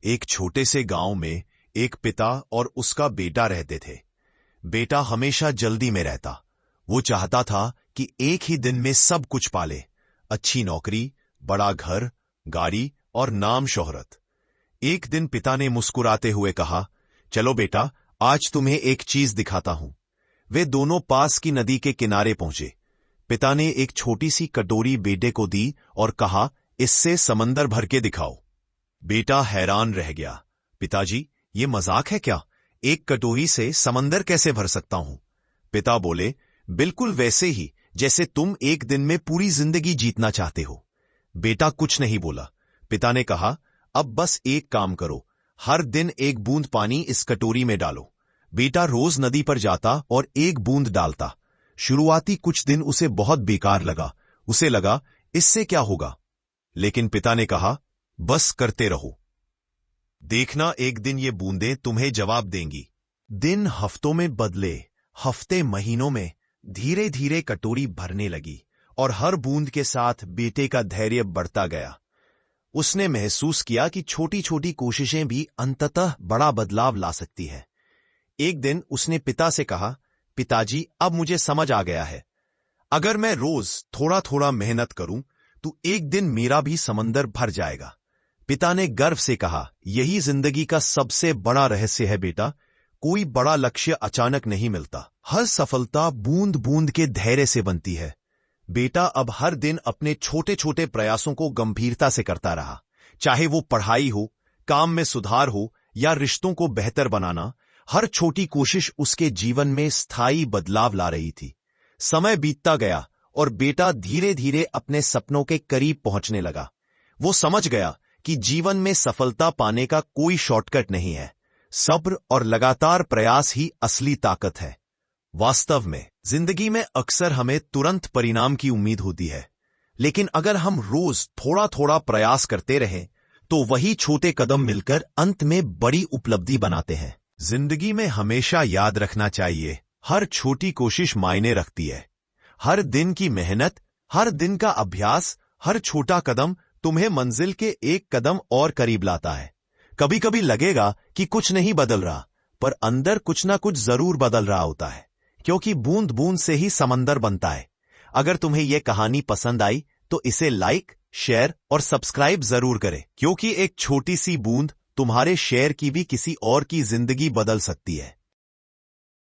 एक छोटे से गांव में एक पिता और उसका बेटा रहते थे। बेटा हमेशा जल्दी में रहता। वो चाहता था कि एक ही दिन में सब कुछ पाले, अच्छी नौकरी, बड़ा घर, गाड़ी और नाम शोहरत। एक दिन पिता ने मुस्कुराते हुए कहा, चलो बेटा, आज तुम्हें एक चीज दिखाता हूं। वे दोनों पास की नदी के किनारे पहुंचे। पिता ने एक छोटी सी कटोरी बेटे को दी और कहा, इससे समंदर भर के दिखाओ। बेटा हैरान रह गया। पिताजी, ये मजाक है क्या? एक कटोरी से समंदर कैसे भर सकता हूं? पिता बोले, बिल्कुल वैसे ही जैसे तुम एक दिन में पूरी जिंदगी जीतना चाहते हो। बेटा कुछ नहीं बोला। पिता ने कहा, अब बस एक काम करो, हर दिन एक बूंद पानी इस कटोरी में डालो। बेटा रोज नदी पर जाता और एक बूंद डालता। शुरुआती कुछ दिन उसे बहुत बेकार लगा। उसे लगा, इससे क्या होगा? लेकिन पिता ने कहा, बस करते रहो, देखना एक दिन ये बूंदें तुम्हें जवाब देंगी। दिन हफ्तों में बदले, हफ्ते महीनों में। धीरे धीरे कटोरी भरने लगी और हर बूंद के साथ बेटे का धैर्य बढ़ता गया। उसने महसूस किया कि छोटी छोटी कोशिशें भी अंततः बड़ा बदलाव ला सकती है। एक दिन उसने पिता से कहा, पिताजी, अब मुझे समझ आ गया है, अगर मैं रोज थोड़ा थोड़ा मेहनत करूं तो एक दिन मेरा भी समंदर भर जाएगा। पिता ने गर्व से कहा, यही जिंदगी का सबसे बड़ा रहस्य है बेटा। कोई बड़ा लक्ष्य अचानक नहीं मिलता, हर सफलता बूंद बूंद के धैर्य से बनती है। बेटा अब हर दिन अपने छोटे छोटे प्रयासों को गंभीरता से करता रहा। चाहे वो पढ़ाई हो, काम में सुधार हो या रिश्तों को बेहतर बनाना, हर छोटी कोशिश उसके जीवन में स्थायी बदलाव ला रही थी। समय बीतता गया और बेटा धीरे धीरे अपने सपनों के करीब पहुंचने लगा। वो समझ गया कि जीवन में सफलता पाने का कोई शॉर्टकट नहीं है। सब्र और लगातार प्रयास ही असली ताकत है। वास्तव में जिंदगी में अक्सर हमें तुरंत परिणाम की उम्मीद होती है, लेकिन अगर हम रोज थोड़ा थोड़ा प्रयास करते रहें तो वही छोटे कदम मिलकर अंत में बड़ी उपलब्धि बनाते हैं। जिंदगी में हमेशा याद रखना चाहिए, हर छोटी कोशिश मायने रखती है। हर दिन की मेहनत, हर दिन का अभ्यास, हर छोटा कदम तुम्हें मंजिल के एक कदम और करीब लाता है। कभी कभी लगेगा कि कुछ नहीं बदल रहा, पर अंदर कुछ ना कुछ जरूर बदल रहा होता है, क्योंकि बूंद बूंद से ही समंदर बनता है। अगर तुम्हें यह कहानी पसंद आई तो इसे लाइक, शेयर और सब्सक्राइब जरूर करें, क्योंकि एक छोटी सी बूंद तुम्हारे शेयर की भी किसी और की जिंदगी बदल सकती है।